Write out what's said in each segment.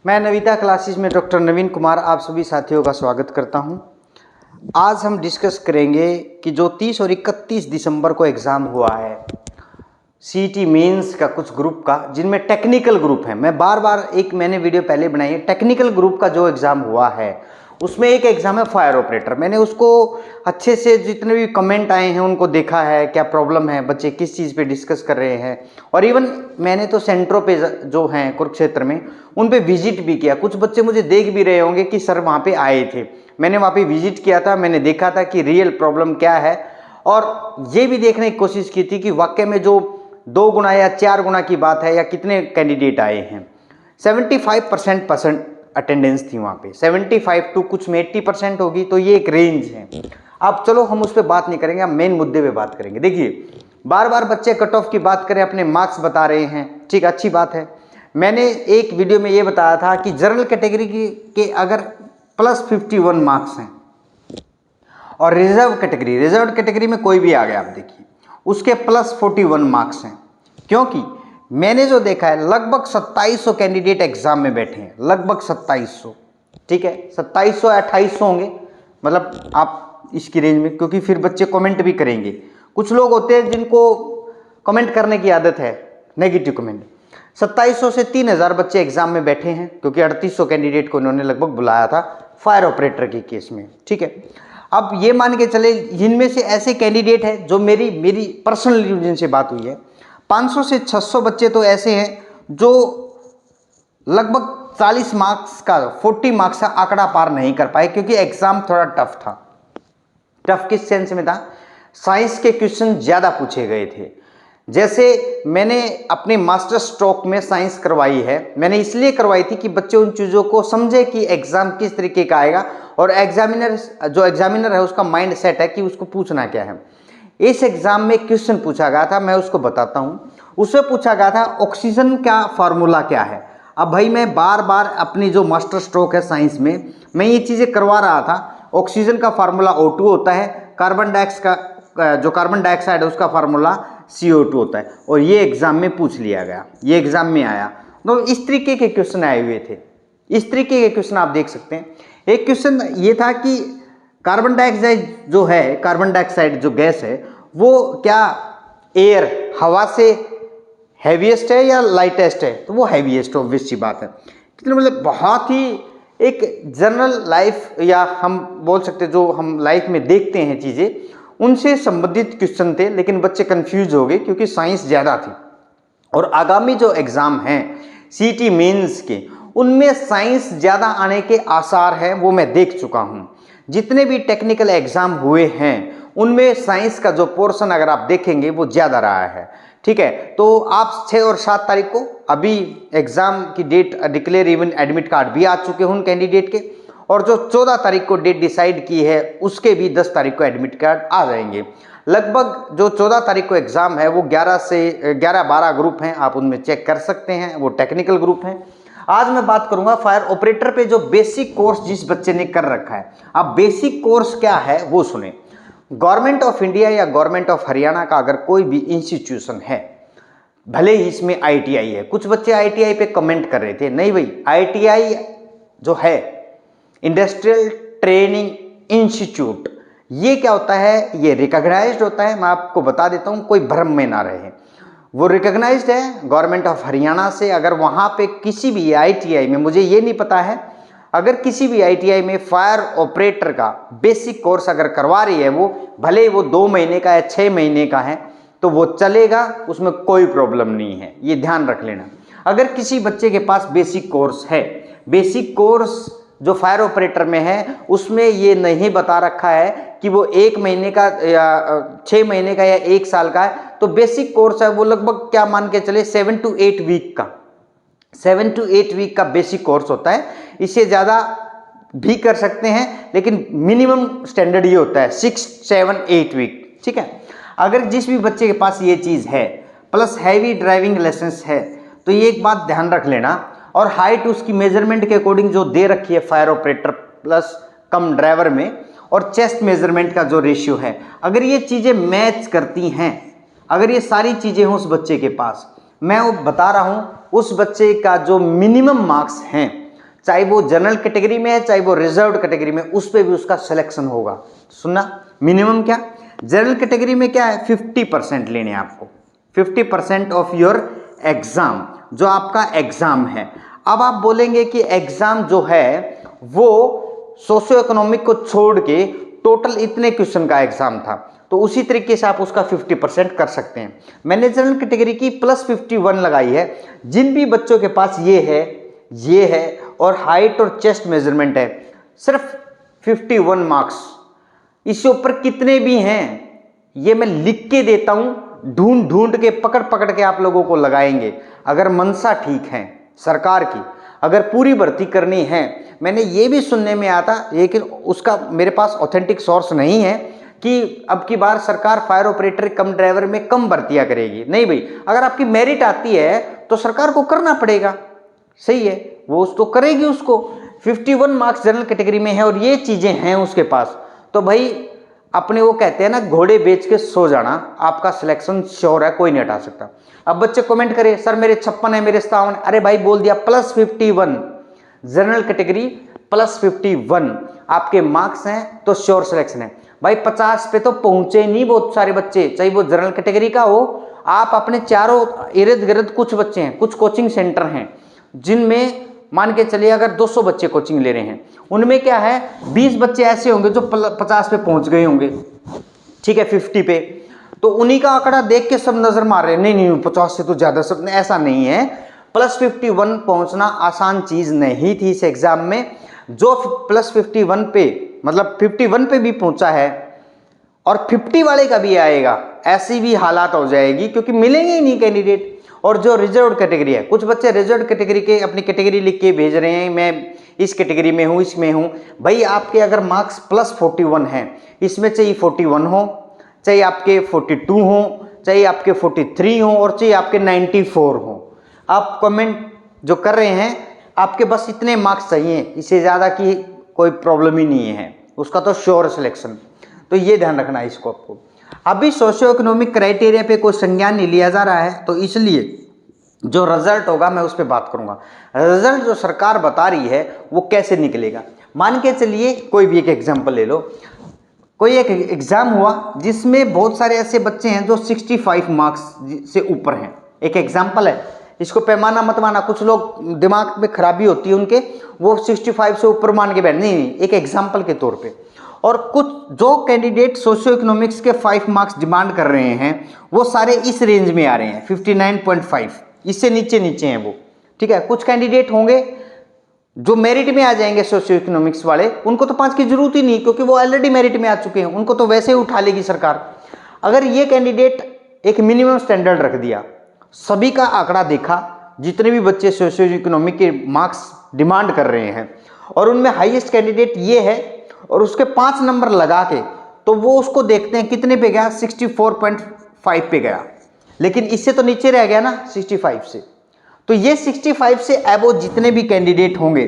मैं नविता क्लासेस में डॉक्टर नवीन कुमार आप सभी साथियों का स्वागत करता हूं। आज हम डिस्कस करेंगे कि जो 30 और 31 दिसंबर को एग्ज़ाम हुआ है सीईटी मेंस का कुछ ग्रुप का, जिनमें टेक्निकल ग्रुप है। मैं बार बार मैंने वीडियो पहले बनाई है, टेक्निकल ग्रुप का जो एग्ज़ाम हुआ है उसमें एक एग्ज़ाम है फायर ऑपरेटर। मैंने उसको अच्छे से जितने भी कमेंट आए हैं उनको देखा है, क्या प्रॉब्लम है, बच्चे किस चीज़ पे डिस्कस कर रहे हैं, और इवन मैंने तो सेंटरों पे जो हैं कुरुक्षेत्र में उन पे विजिट भी किया। कुछ बच्चे मुझे देख भी रहे होंगे कि सर वहाँ पे आए थे, मैंने वहाँ पे विजिट किया था, मैंने देखा था कि रियल प्रॉब्लम क्या है, और ये भी देखने की कोशिश की थी कि वाकई में जो 2 गुना या 4 गुना की बात है या कितने कैंडिडेट आए हैं। 75% अटेंडेंस थी वहाँ पे, 75 टू कुछ में 80% होगी, तो ये एक रेंज है। अब चलो हम उस पर बात नहीं करेंगे, हम मेन मुद्दे पे बात करेंगे। देखिए, बार बार बच्चे कट ऑफ की बात करें, अपने मार्क्स बता रहे हैं, ठीक, अच्छी बात है। मैंने एक वीडियो में ये बताया था कि जनरल कैटेगरी के अगर +51 मार्क्स हैं और रिजर्व कैटेगरी में कोई भी आ गया, आप देखिए उसके +41 मार्क्स हैं। क्योंकि मैंने जो देखा है लगभग 2700 कैंडिडेट एग्जाम में बैठे हैं, लगभग 2700, ठीक है, 2700 या 2800 होंगे, मतलब आप इसकी रेंज में, क्योंकि फिर बच्चे कमेंट भी करेंगे। कुछ लोग होते हैं जिनको कमेंट करने की आदत है, नेगेटिव कमेंट। 2700 से 3000 बच्चे एग्जाम में बैठे हैं, क्योंकि 3800 कैंडिडेट को इन्होंने लगभग बुलाया था फायर ऑपरेटर के केस में, ठीक है। अब ये मान के चले, जिनमें से ऐसे कैंडिडेट हैं जो मेरी पर्सनली जिनसे बात हुई है, 500 से 600 बच्चे तो ऐसे हैं जो लगभग 40 मार्क्स का 40 मार्क्स का आंकड़ा पार नहीं कर पाए, क्योंकि एग्जाम थोड़ा टफ था। टफ किस सेंस में था? साइंस के क्वेश्चन ज़्यादा पूछे गए थे। जैसे मैंने अपने मास्टर स्ट्रोक में साइंस करवाई है, मैंने इसलिए करवाई थी कि बच्चे उन चीज़ों को समझे कि एग्ज़ाम किस तरीके का आएगा, और एग्जामिनर है उसका माइंड सेट है कि उसको पूछना क्या है। इस एग्ज़ाम में क्वेश्चन पूछा गया था, मैं उसको बताता हूँ। उससे पूछा गया था ऑक्सीजन का फार्मूला क्या है। अब भाई मैं बार बार अपनी जो मास्टर स्ट्रोक है साइंस में, मैं ये चीज़ें करवा रहा था। ऑक्सीजन का फार्मूला O2 होता है, कार्बन डाइऑक्साइड है उसका फार्मूला CO2 होता है, और ये एग्ज़ाम में पूछ लिया गया, ये एग्ज़ाम में आया। तो इस तरीके के क्वेश्चन आए हुए थे, इस तरीके के क्वेश्चन आप देख सकते हैं। एक क्वेश्चन ये था कि कार्बन डाइऑक्साइड जो गैस है वो क्या एयर हवा से हैवीएस्ट है या लाइटेस्ट है? तो वो हैवीएस्ट, ऑब्वियस सी बात है। कितने मतलब बहुत ही एक जनरल लाइफ, या हम बोल सकते जो हम लाइफ में देखते हैं चीज़ें, उनसे संबंधित क्वेश्चन थे, लेकिन बच्चे कंफ्यूज हो गए क्योंकि साइंस ज़्यादा थी। और आगामी जो एग्ज़ाम हैं सीईटी मेंस के, उनमें साइंस ज़्यादा आने के आसार हैं, वो मैं देख चुका हूँ। जितने भी टेक्निकल एग्ज़ाम हुए हैं उनमें साइंस का जो पोर्शन अगर आप देखेंगे वो ज़्यादा रहा है, ठीक है। तो आप 6 और 7 तारीख को, अभी एग्ज़ाम की date declare, even admit card भी आ चुके हैं उन कैंडिडेट के, और जो 14 तारीख को डेट डिसाइड की है उसके भी 10 तारीख को एडमिट कार्ड आ जाएंगे। लगभग जो 14 तारीख को एग्ज़ाम है वो 11 ग्रुप हैं, आप उनमें चेक कर सकते हैं, वो टेक्निकल ग्रुप हैं। आज मैं बात करूंगा फायर ऑपरेटर पे, जो बेसिक कोर्स जिस बच्चे ने कर रखा है। अब बेसिक कोर्स क्या है वो सुने। गवर्नमेंट ऑफ इंडिया या गवर्नमेंट ऑफ हरियाणा का अगर कोई भी इंस्टीट्यूशन है, भले ही इसमें ITI है, कुछ बच्चे ITI पे कमेंट कर रहे थे, नहीं भाई, ITI जो है इंडस्ट्रियल ट्रेनिंग इंस्टीट्यूट, ये क्या होता है? ये रिकॉग्नाइज्ड होता है। मैं आपको बता देता हूँ, कोई भ्रम में ना रहे, वो रिकॉग्नाइज्ड है गवर्नमेंट ऑफ हरियाणा से। अगर वहाँ पे किसी भी ITI में, मुझे ये नहीं पता है, अगर किसी भी ITI में फायर ऑपरेटर का बेसिक कोर्स अगर करवा रही है वो, भले वो 2 महीने का या 6 महीने का है, तो वो चलेगा, उसमें कोई प्रॉब्लम नहीं है, ये ध्यान रख लेना। अगर किसी बच्चे के पास बेसिक कोर्स है, बेसिक कोर्स जो फायर ऑपरेटर में है उसमें ये नहीं बता रखा है कि वो 1 महीने का या 6 महीने का या 1 साल का है, तो बेसिक कोर्स है वो लगभग क्या मान के चले 7 to 8 वीक का, 7 to 8 वीक का बेसिक कोर्स होता है। इससे ज़्यादा भी कर सकते हैं, लेकिन मिनिमम स्टैंडर्ड ये होता है 6, 7, 8 वीक, ठीक है। अगर जिस भी बच्चे के पास ये चीज़ है, प्लस हैवी ड्राइविंग लाइसेंस है, तो ये एक बात ध्यान रख लेना, और हाइट उसकी मेजरमेंट के अकॉर्डिंग जो दे रखी है फायर ऑपरेटर प्लस कम ड्राइवर में, और चेस्ट मेजरमेंट का जो रेशियो है, अगर ये चीज़ें मैच करती हैं, अगर ये सारी चीज़ें हों उस बच्चे के पास, मैं वो बता रहा हूँ, उस बच्चे का जो मिनिमम मार्क्स हैं चाहे वो जनरल कैटेगरी में है चाहे वो रिजर्व कैटेगरी में, उस पर भी उसका सिलेक्शन होगा। सुनना, मिनिमम क्या, जनरल कैटेगरी में क्या है 50% लेने हैं आपको, 50% ऑफ योर एग्जाम, जो आपका एग्जाम है। अब आप बोलेंगे कि एग्जाम जो है वो सोशियो इकोनॉमिक को छोड़ के टोटल इतने क्वेश्चन का एग्जाम था, तो उसी तरीके से आप उसका 50% कर सकते हैं। मैंने जनरल कैटेगरी की +51 लगाई है। जिन भी बच्चों के पास ये है और हाइट और चेस्ट मेजरमेंट है, सिर्फ 51 मार्क्स। इससे ऊपर कितने भी हैं ये मैं लिख के देता हूं, ढूंढ ढूंढ के पकड़ पकड़ के आप लोगों को लगाएंगे। अगर मनसा ठीक है सरकार की, अगर पूरी भर्ती करनी है, मैंने ये भी सुनने में आता, लेकिन उसका मेरे पास ऑथेंटिक सोर्स नहीं है कि अब की बार सरकार फायर ऑपरेटर कम ड्राइवर में कम भर्तियां करेगी। नहीं भाई, अगर आपकी मेरिट आती है तो सरकार को करना पड़ेगा, सही है, वो तो करेगी उसको। 51 मार्क्स जनरल कैटेगरी में है और ये चीजें हैं उसके पास, तो भाई अपने वो कहते हैं ना, घोड़े बेच के सो जाना, आपका सिलेक्शन श्योर है, कोई नहीं हटा सकता। अब बच्चे कमेंट करें सर मेरे 56 है, मेरे 57, अरे भाई बोल दिया +51 जनरल कैटेगरी, +51 आपके मार्क्स हैं तो श्योर सिलेक्शन है। भाई 50 पे तो पहुंचे नहीं बहुत सारे बच्चे, चाहे वो जनरल कैटेगरी का हो। आप अपने चारों इर्द गिर्द कुछ बच्चे हैं, कुछ कोचिंग सेंटर हैं जिनमें मान के चलिए अगर 200 बच्चे कोचिंग ले रहे हैं, उनमें क्या है 20 बच्चे ऐसे होंगे जो 50 पे पहुंच गए होंगे, ठीक है 50 पे, तो उन्हीं का आंकड़ा देख के सब नजर मार रहे हैं, नहीं 50 से तो ज्यादा सब, ऐसा नहीं है। +51 पहुंचना आसान चीज नहीं थी इस एग्जाम में। जो +51 पे मतलब 51 पे भी पहुंचा है और 50 वाले का भी आएगा, ऐसी भी हालात हो जाएगी क्योंकि मिलेंगे ही नहीं कैंडिडेट। और जो रिजर्व कैटेगरी है, कुछ बच्चे रिजर्व कैटेगरी के अपनी कैटेगरी लिख के भेज रहे हैं, मैं इस कैटेगरी में हूँ, इसमें हूँ। भाई आपके अगर मार्क्स +41 हैं, इसमें चाहिए 41 हो, चाहे आपके 42 हो, चाहे आपके 43 हो और चाहे आपके 94 हो। आप कमेंट जो कर रहे हैं, आपके बस इतने मार्क्स चाहिए, इससे ज़्यादा की कोई प्रॉब्लम ही नहीं है, उसका तो श्योर सिलेक्शन। तो ये ध्यान रखना है इसको आपको। अभी सोशियो इकोनॉमिक क्राइटेरिया पे कोई संज्ञान नहीं लिया जा रहा है, तो इसलिए जो रिजल्ट होगा मैं उस पर बात करूंगा। रिजल्ट जो सरकार बता रही है वो कैसे निकलेगा, मान के चलिए कोई भी एक एग्जाम्पल ले लो। कोई एक एग्जाम हुआ जिसमें बहुत सारे ऐसे बच्चे हैं जो 65 मार्क्स से ऊपर हैं, एक एग्जाम्पल है, इसको पैमाना मत माना, कुछ लोग दिमाग में खराबी होती है उनके, वो 65 से ऊपर मान के बैठ, नहीं, एक एग्जाम्पल के तौर पे। और कुछ जो कैंडिडेट सोशियो इकोनॉमिक्स के 5 मार्क्स डिमांड कर रहे हैं वो सारे इस रेंज में आ रहे हैं, 59.5, इससे नीचे नीचे हैं वो, ठीक है। कुछ कैंडिडेट होंगे जो मेरिट में आ जाएंगे सोशियो इकोनॉमिक्स वाले, उनको तो 5 की जरूरत ही नहीं क्योंकि वो ऑलरेडी मेरिट में आ चुके हैं, उनको तो वैसे ही उठा लेगी सरकार। अगर ये कैंडिडेट एक मिनिमम स्टैंडर्ड रख दिया, सभी का आंकड़ा देखा, जितने भी बच्चे सोशियो इकोनॉमिक के मार्क्स डिमांड कर रहे हैं और उनमें हाईएस्ट कैंडिडेट ये है और उसके 5 नंबर लगा के, तो वो उसको देखते हैं कितने पे गया, 64.5 पे गया, लेकिन इससे तो नीचे रह गया ना 65 से। तो ये 65 से एबो जितने भी कैंडिडेट होंगे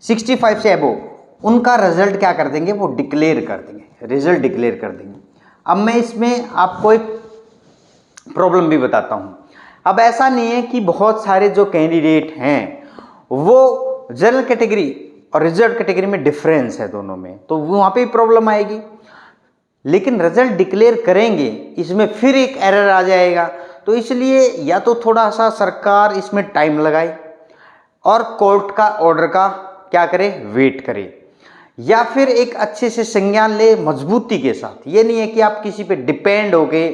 65 से एबो, उनका रिजल्ट क्या कर देंगे, वो डिक्लेयर कर देंगे, रिजल्ट डिक्लेयर कर देंगे। अब मैं इसमें आपको एक प्रॉब्लम भी बताता हूं। अब ऐसा नहीं है कि बहुत सारे जो कैंडिडेट हैं वो जनरल कैटेगरी और रिजर्व कैटेगरी में डिफरेंस है दोनों में, तो वहां पे प्रॉब्लम आएगी। लेकिन रिजल्ट डिक्लेयर करेंगे, इसमें फिर एक एरर आ जाएगा। तो इसलिए या तो थोड़ा सा सरकार इसमें टाइम लगाए और कोर्ट का ऑर्डर का क्या करे, वेट करे, या फिर एक अच्छे से संज्ञान ले मजबूती के साथ। ये नहीं है कि आप किसी पे डिपेंड होके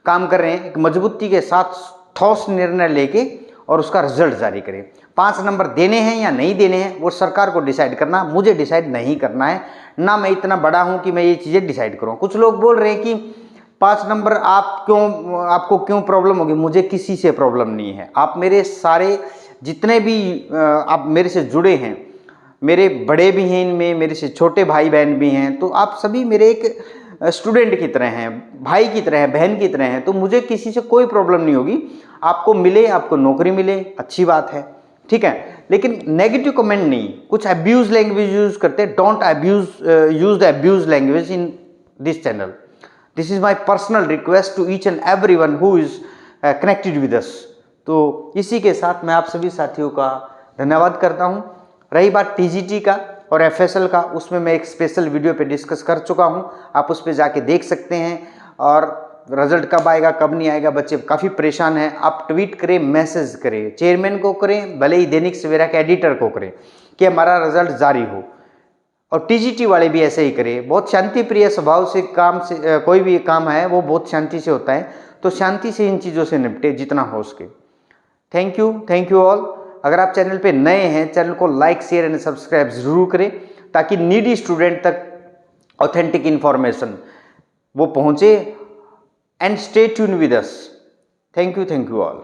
काम कर रहे हैं, एक मजबूती के साथ ठोस निर्णय लेके और उसका रिजल्ट जारी करें। 5 नंबर देने हैं या नहीं देने हैं वो सरकार को डिसाइड करना, मुझे डिसाइड नहीं करना है, ना मैं इतना बड़ा हूं कि मैं ये चीज़ें डिसाइड करूं। कुछ लोग बोल रहे हैं कि 5 नंबर आपको क्यों प्रॉब्लम होगी, मुझे किसी से प्रॉब्लम नहीं है। आप मेरे सारे जितने भी आप मेरे से जुड़े हैं, मेरे बड़े भी हैं इनमें, मेरे से छोटे भाई बहन भी हैं, तो आप सभी मेरे एक स्टूडेंट की तरह हैं, भाई की तरह हैं, बहन की तरह हैं, तो मुझे किसी से कोई प्रॉब्लम नहीं होगी। आपको मिले, आपको नौकरी मिले, अच्छी बात है, ठीक है। लेकिन नेगेटिव कमेंट नहीं, कुछ अब्यूज लैंग्वेज यूज करते हैं, don't use the abuse language in this channel. This is my personal request to each and every one who is connected with us. तो इसी के साथ मैं आप सभी साथियों का धन्यवाद करता हूँ। रही बात टीजीटी का और एफएसएल का, उसमें मैं एक स्पेशल वीडियो पे डिस्कस कर चुका हूँ, आप उस पे जाके देख सकते हैं। और रिजल्ट कब आएगा कब नहीं आएगा, बच्चे काफ़ी परेशान हैं। आप ट्वीट करें, मैसेज करें, चेयरमैन को करें, भले ही दैनिक सवेरा के एडिटर को करें कि हमारा रिजल्ट जारी हो। और टीजीटी वाले भी ऐसे ही करें। बहुत शांति प्रिय स्वभाव से काम से कोई भी काम है वो बहुत शांति से होता है, तो शांति से इन चीज़ों से निपटे जितना हो सके। Thank you all. अगर आप चैनल पे नए हैं, चैनल को लाइक शेयर एंड सब्सक्राइब जरूर करें ताकि नीडी स्टूडेंट तक ऑथेंटिक इन्फॉर्मेशन वो पहुंचे। And stay tune with us. Thank you all.